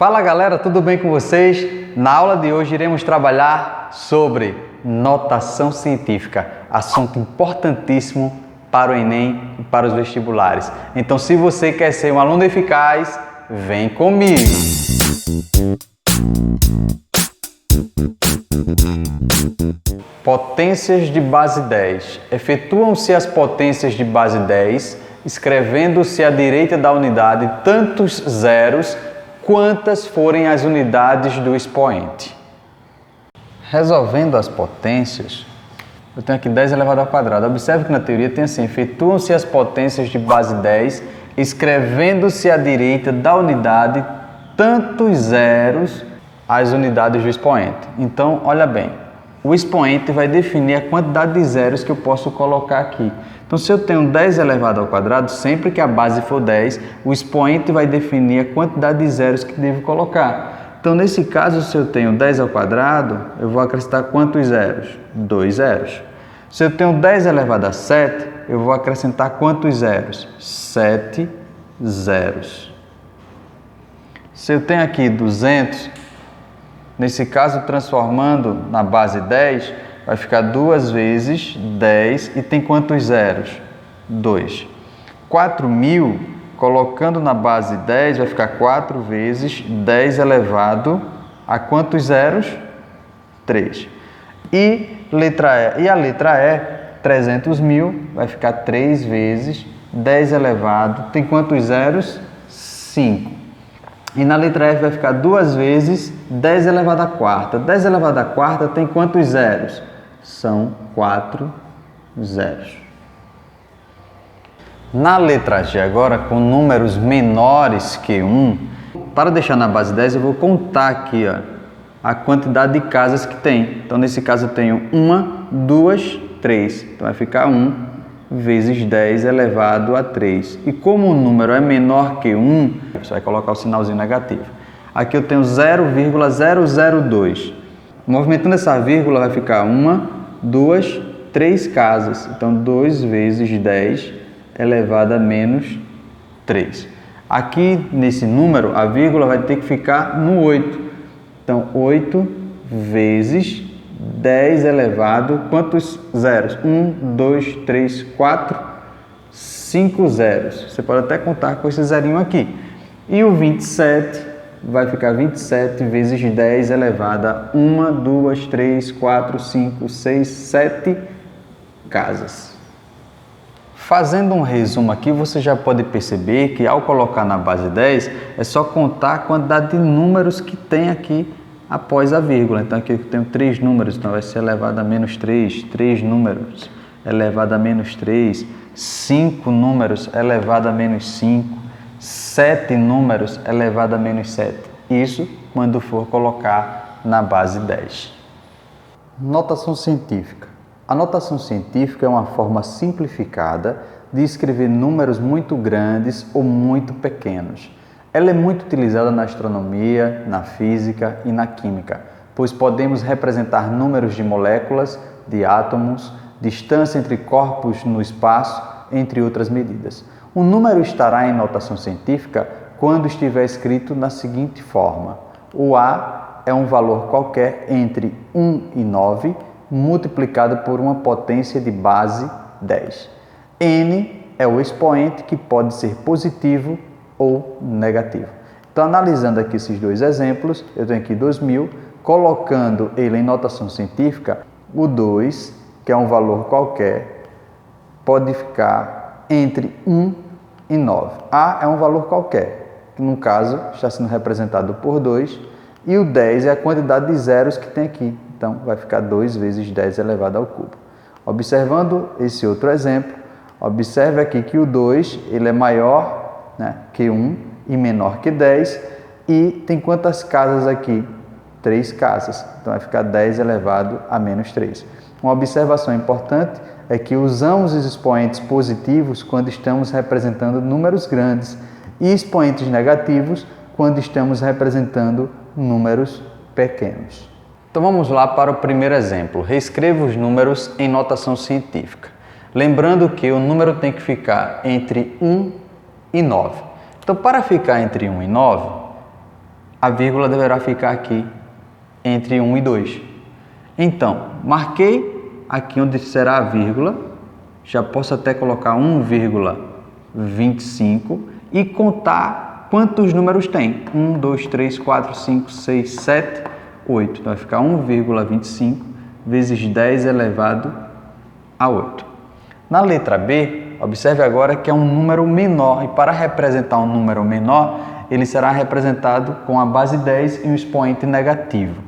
Fala galera, tudo bem com vocês? Na aula de hoje iremos trabalhar sobre notação científica, assunto importantíssimo para o Enem e para os vestibulares. Então, se você quer ser um aluno eficaz, vem comigo! Potências de base 10. Efetuam-se as potências de base 10, escrevendo-se à direita da unidade tantos zeros quantas forem as unidades do expoente. Resolvendo as potências, eu tenho aqui 10 elevado ao quadrado. Observe que na teoria tem assim: efetuam-se as potências de base 10, escrevendo-se à direita da unidade tantos zeros as unidades do expoente. Então, olha bem, o expoente vai definir a quantidade de zeros que eu posso colocar aqui. Então, se eu tenho 10 elevado ao quadrado, sempre que a base for 10, o expoente vai definir a quantidade de zeros que devo colocar. Então, nesse caso, se eu tenho 10 ao quadrado, eu vou acrescentar quantos zeros? 2 zeros. Se eu tenho 10 elevado a 7, eu vou acrescentar quantos zeros? 7 zeros. Se eu tenho aqui 200, nesse caso, transformando na base 10, vai ficar 2 vezes 10 e tem quantos zeros? 2. 4.000, colocando na base 10, vai ficar 4 vezes 10 elevado a quantos zeros? 3. E a letra E, 300.000, vai ficar 3 vezes 10 elevado, tem quantos zeros? 5. E na letra F vai ficar 2 vezes 10 elevado à quarta. 10 elevado à quarta tem quantos zeros? São 4 zeros. Na letra G agora, com números menores que 1, para deixar na base 10, eu vou contar aqui a quantidade de casas que tem. Então, nesse caso, eu tenho 1, 2, 3. Então, vai ficar 1 vezes 10 elevado a 3. E como o número é menor que 1, você vai colocar o sinalzinho negativo. Aqui eu tenho 0,002. Movimentando essa vírgula vai ficar 1, 2, 3 casas. Então, 2 vezes 10 elevado a menos 3. Aqui, nesse número, a vírgula vai ter que ficar no 8. Então, 8 vezes 10 elevado, quantos zeros? 1, 2, 3, 4, 5 zeros. Você pode até contar com esse zerinho aqui. E o 27 vai ficar 27 vezes 10 elevado a 1, 2, 3, 4, 5, 6, 7 casas. Fazendo um resumo aqui, você já pode perceber que ao colocar na base 10, é só contar a quantidade de números que tem aqui após a vírgula. Então aqui eu tenho 3 números, então vai ser elevado a menos 3, 3 números elevado a menos 3, 5 números elevado a menos 5, 7 números elevado a menos 7. Isso quando for colocar na base 10. Notação científica. A notação científica é uma forma simplificada de escrever números muito grandes ou muito pequenos. Ela é muito utilizada na astronomia, na física e na química, pois podemos representar números de moléculas, de átomos, distância entre corpos no espaço, entre outras medidas. O número estará em notação científica quando estiver escrito na seguinte forma: o A é um valor qualquer entre 1 e 9, multiplicado por uma potência de base 10. N é o expoente que pode ser positivo ou negativo. Então, analisando aqui esses dois exemplos, eu tenho aqui 2.000, colocando ele em notação científica, o 2, que é um valor qualquer, pode ficar entre 1 e 9. A é um valor qualquer, que no caso está sendo representado por 2, e o 10 é a quantidade de zeros que tem aqui. Então, vai ficar 2 vezes 10 elevado ao cubo. Observando esse outro exemplo, observe aqui que o 2 ele é maior, que 1 e menor que 10. E tem quantas casas aqui? 3 casas. Então, vai ficar 10 elevado a menos 3. Uma observação importante é que usamos os expoentes positivos quando estamos representando números grandes e expoentes negativos quando estamos representando números pequenos. Então vamos lá para o primeiro exemplo. Reescreva os números em notação científica. Lembrando que o número tem que ficar entre 1 e 9. Então, para ficar entre 1 e 9, a vírgula deverá ficar aqui entre 1 e 2. Então, marquei aqui onde será a vírgula, já posso até colocar 1,25 e contar quantos números tem. 1, 2, 3, 4, 5, 6, 7, 8. Então vai ficar 1,25 vezes 10 elevado a 8. Na letra B, observe agora que é um número menor, e para representar um número menor, ele será representado com a base 10 e um expoente negativo.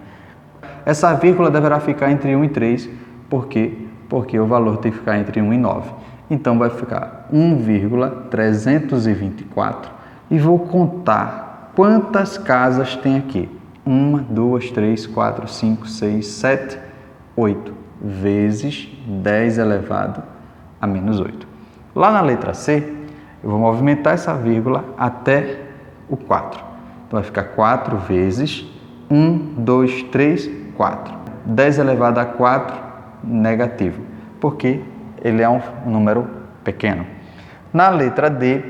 Essa vírgula deverá ficar entre 1 e 3, por quê? Porque o valor tem que ficar entre 1 e 9. Então vai ficar 1,324 e vou contar quantas casas tem aqui. 1, 2, 3, 4, 5, 6, 7, 8 vezes 10 elevado a menos 8. Lá na letra C, eu vou movimentar essa vírgula até o 4. Então vai ficar 4 vezes 1, 2, 3, 4. 10 elevado a 4 negativo, porque ele é um número pequeno. Na letra D,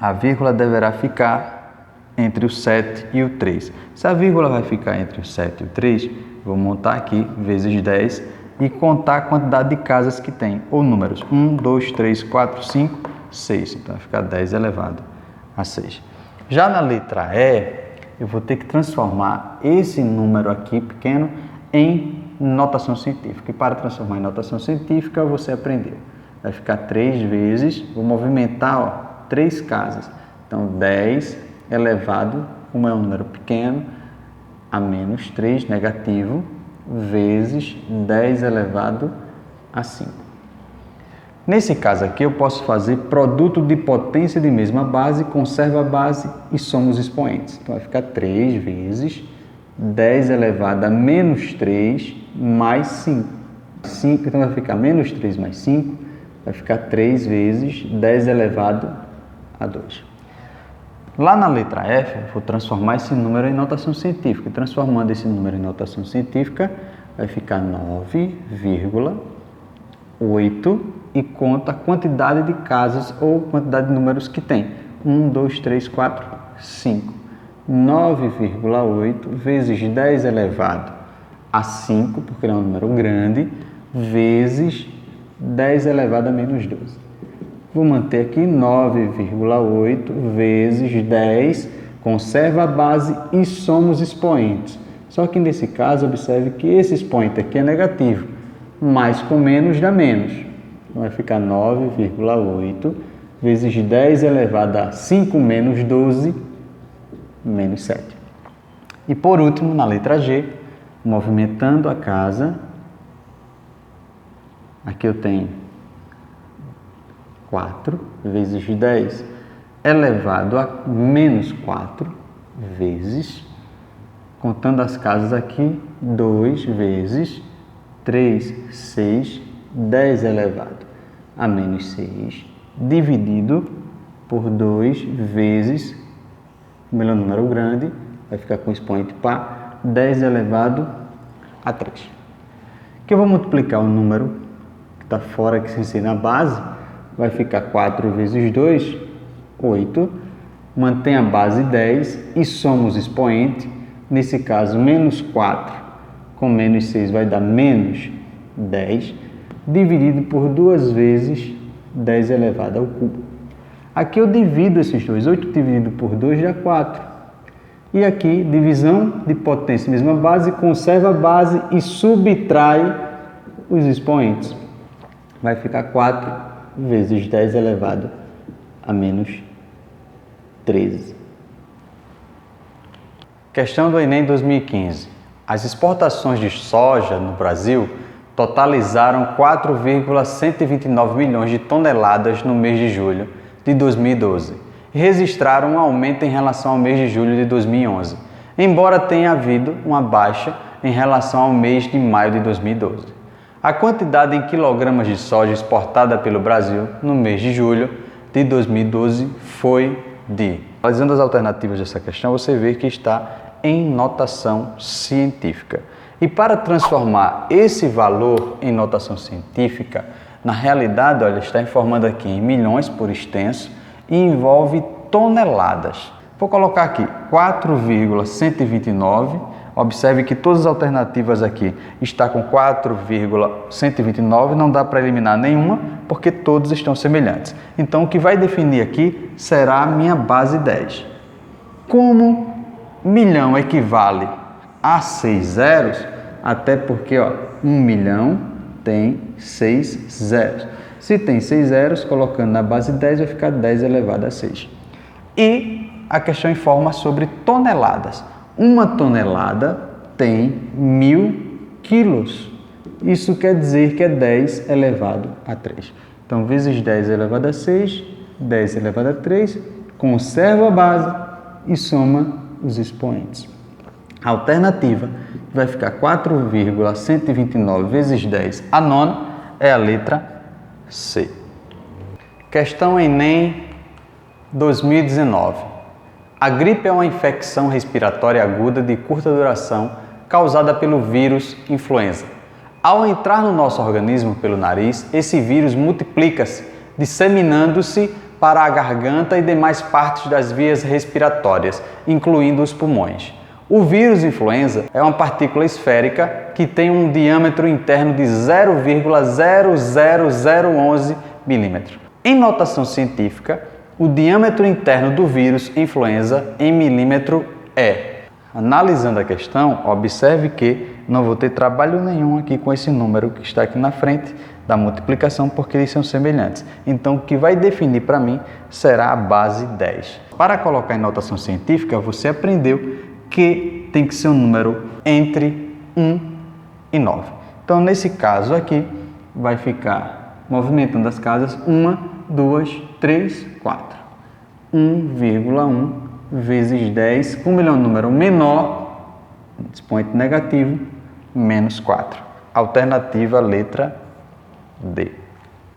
a vírgula deverá ficar entre o 7 e o 3. Se a vírgula vai ficar entre o 7 e o 3, vou montar aqui vezes 10 e contar a quantidade de casas que tem, ou números. 1, 2, 3, 4, 5, 6. Então vai ficar 10 elevado a 6. Já na letra E, eu vou ter que transformar esse número aqui pequeno em notação científica. E para transformar em notação científica, você aprendeu. Vai ficar 3 vezes, vou movimentar 3 casas. Então, 10 elevado, como é um número pequeno, a menos 3 negativo, vezes 10 elevado a 5. Nesse caso aqui, eu posso fazer produto de potência de mesma base, conserva a base e soma os expoentes. Então, vai ficar 3 vezes 10 elevado a menos 3 mais 5. Então, vai ficar menos 3 mais 5, vai ficar 3 vezes 10 elevado a 2. Lá na letra F, eu vou transformar esse número em notação científica. Transformando esse número em notação científica, vai ficar 9,8 e conta a quantidade de casas ou quantidade de números que tem. 1, 2, 3, 4, 5. 9,8 vezes 10 elevado a 5, porque é um número grande, vezes 10 elevado a menos 12. Vou manter aqui 9,8 vezes 10, conserva a base e soma os expoentes. Só que nesse caso, observe que esse expoente aqui é negativo, mais com menos dá menos. Então vai ficar 9,8 vezes 10 elevado a 5 menos 12, menos 7. E por último, na letra G, movimentando a casa, aqui eu tenho 4 vezes 10 elevado a menos 4 vezes, contando as casas aqui, 2 vezes 3, 6, 10 elevado a menos 6, dividido por 2 vezes, como ele é um número grande, vai ficar com expoente par, 10 elevado a 3. Que eu vou multiplicar o número que está fora, que se ensina a base, vai ficar 4 vezes 2, 8, mantém a base 10 e soma os expoentes, nesse caso menos 4 com menos 6 vai dar menos 10, dividido por 2 vezes 10 elevado ao cubo. Aqui eu divido esses dois, 8 dividido por 2 dá 4. E aqui, divisão de potência, mesma base, conserva a base e subtrai os expoentes. Vai ficar 4 vezes 10 elevado a menos 13. Questão do Enem 2015. As exportações de soja no Brasil totalizaram 4,129 milhões de toneladas no mês de julho de 2012 e registraram um aumento em relação ao mês de julho de 2011, embora tenha havido uma baixa em relação ao mês de maio de 2012. A quantidade em quilogramas de soja exportada pelo Brasil no mês de julho de 2012 foi de... Analisando as alternativas dessa questão, você vê que está em notação científica. E para transformar esse valor em notação científica, na realidade, olha, está informando aqui em milhões por extenso e envolve toneladas. Vou colocar aqui 4,129. Observe que todas as alternativas aqui estão com 4,129. Não dá para eliminar nenhuma, porque todos estão semelhantes. Então, o que vai definir aqui será a minha base 10. Como milhão equivale a 6 zeros, até porque 1 milhão tem 6 zeros. Se tem 6 zeros, colocando na base 10, vai ficar 10 elevado a 6. E a questão informa sobre toneladas. Uma tonelada tem 1000 quilos. Isso quer dizer que é 10 elevado a 3. Então, vezes 10 elevado a 6, 10 elevado a 3, conserva a base e soma os expoentes. A alternativa vai ficar 4,129 vezes 10 a nona, é a letra C. Questão Enem 2019. A gripe é uma infecção respiratória aguda de curta duração causada pelo vírus influenza. Ao entrar no nosso organismo pelo nariz, esse vírus multiplica-se, disseminando-se para a garganta e demais partes das vias respiratórias, incluindo os pulmões. O vírus influenza é uma partícula esférica que tem um diâmetro interno de 0,00011 milímetros. Em notação científica, o diâmetro interno do vírus influenza em milímetro é. Analisando a questão, observe que não vou ter trabalho nenhum aqui com esse número que está aqui na frente da multiplicação, porque eles são semelhantes. Então, o que vai definir para mim será a base 10. Para colocar em notação científica, você aprendeu que tem que ser um número entre 1 e 9. Então, nesse caso aqui, vai ficar, movimentando as casas, 1, 2, 3, 4. 1,1 vezes 10, como ele é um número menor, expoente negativo, menos 4. Alternativa, letra D.